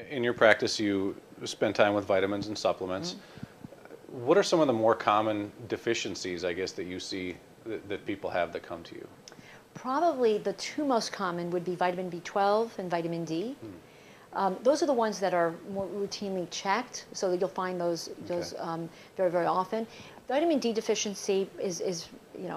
In your practice, you spend time with vitamins and supplements. What are some of the more common deficiencies, I guess, that you see that people have that come to you? Probably the two most common would be vitamin B12 and vitamin D. Those are the ones that are more routinely checked, so that you'll find those very, very often. Vitamin D deficiency is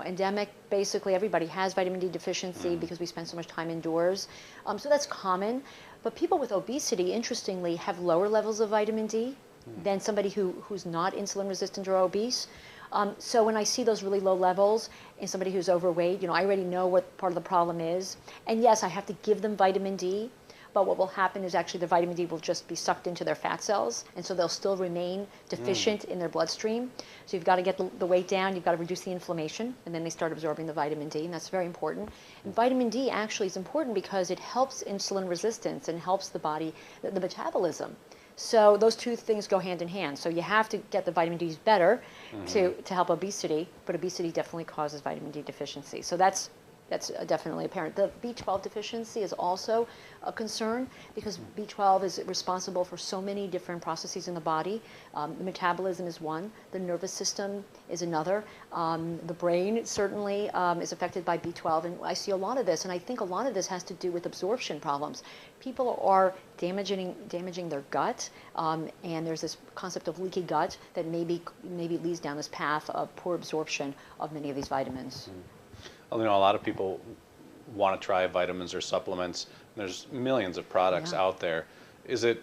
endemic. Basically, everybody has vitamin D deficiency because we spend so much time indoors. So that's common. But people with obesity, interestingly, have lower levels of vitamin D than somebody who's not insulin resistant or obese. So when I see those really low levels in somebody who's overweight, I already know what part of the problem is. And yes, I have to give them vitamin D, but what will happen is actually the vitamin D will just be sucked into their fat cells, and so they'll still remain deficient in their bloodstream. So you've got to get the weight down, you've got to reduce the inflammation, and then they start absorbing the vitamin D, and that's very important. And vitamin D actually is important because it helps insulin resistance and helps the body, the metabolism. So those two things go hand in hand. So you have to get the vitamin Ds better to help obesity, but obesity definitely causes vitamin D deficiency. So that's definitely apparent. The B12 deficiency is also a concern because B12 is responsible for so many different processes in the body. The metabolism is one, the nervous system is another. The brain certainly is affected by B12, and I see a lot of this, and I think a lot of this has to do with absorption problems. People are damaging their gut, and there's this concept of leaky gut that maybe leads down this path of poor absorption of many of these vitamins. Well, a lot of people want to try vitamins or supplements. There's millions of products out there. Is it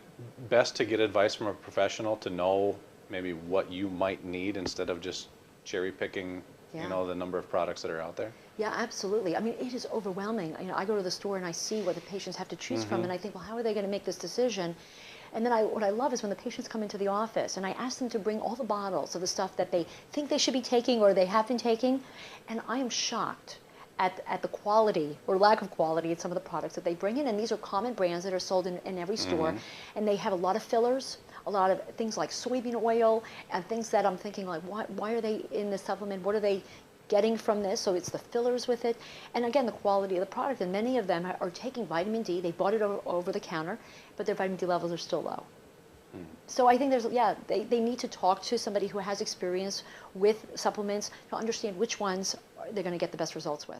best to get advice from a professional to know maybe what you might need instead of just cherry picking, the number of products that are out there? Yeah, absolutely. I mean, it is overwhelming. I go to the store and I see what the patients have to choose from, and I think, well, how are they going to make this decision? And then what I love is when the patients come into the office and I ask them to bring all the bottles of the stuff that they think they should be taking or they have been taking, and I am shocked at the quality or lack of quality in some of the products that they bring in. And these are common brands that are sold in every store, and they have a lot of fillers, a lot of things like soybean oil, and things that I'm thinking like, why are they in this supplement? What are they getting from this? So it's the fillers with it, and again, the quality of the product. And many of them are taking vitamin D. They bought it over the counter, but their vitamin D levels are still low. So I think they need to talk to somebody who has experience with supplements to understand which ones they're going to get the best results with.